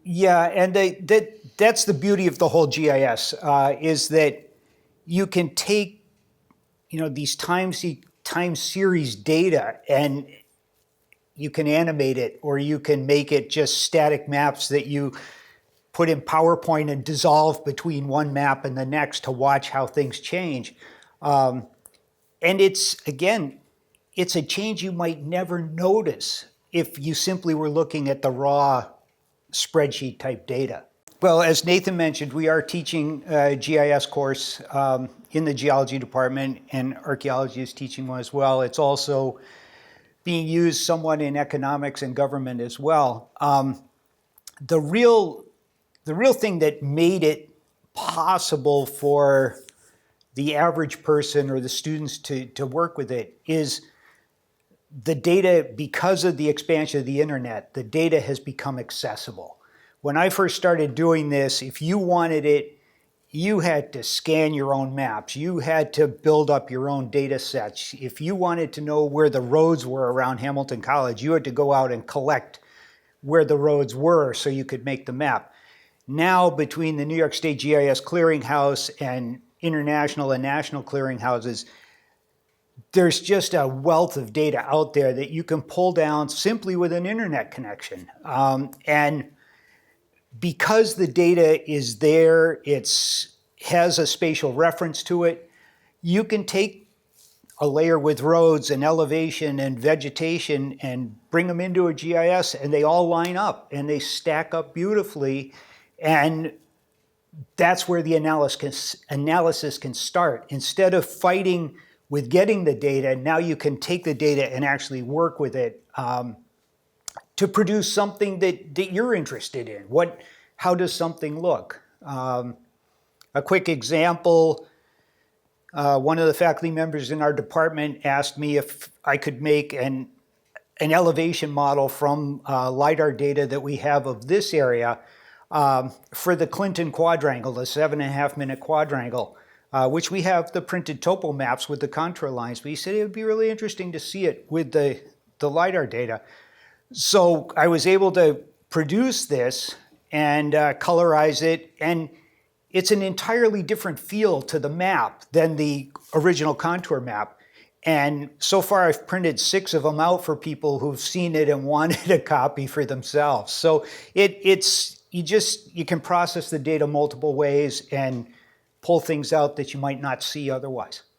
Yeah, and that's the beauty of the whole GIS, is that you can take, these time series data and you can animate it, or you can make it just static maps that you put in PowerPoint and dissolve between one map and the next to watch how things change. And it's a change you might never notice if you simply were looking at the raw spreadsheet type data. Well, as Nathan mentioned, we are teaching a GIS course in the geology department, and archaeology is teaching one as well. It's also being used somewhat in economics and government as well. The real thing that made it possible for the average person or the students to work with it is the data. Because of the expansion of the internet, the data has become accessible. When I first started doing this, if you wanted it, you had to scan your own maps. You had to build up your own data sets. If you wanted to know where the roads were around Hamilton College, you had to go out and collect where the roads were so you could make the map. Now, between the New York State GIS Clearinghouse and international and national clearinghouses, there's just a wealth of data out there that you can pull down simply with an internet connection. And because the data is there, it has a spatial reference to it, you can take a layer with roads and elevation and vegetation and bring them into a GIS, and they all line up and they stack up beautifully. And that's where the analysis can start. Instead of fighting with getting the data, now you can take the data and actually work with it to produce something that you're interested in. How does something look? A quick example, one of the faculty members in our department asked me if I could make an elevation model from LiDAR data that we have of this area for the Clinton quadrangle, the 7.5-minute quadrangle, which we have the printed topo maps with the contour lines. But he said it would be really interesting to see it with the LiDAR data. So I was able to produce this and colorize it, and it's an entirely different feel to the map than the original contour map. And so far I've printed 6 of them out for people who've seen it and wanted a copy for themselves. So you can process the data multiple ways and pull things out that you might not see otherwise.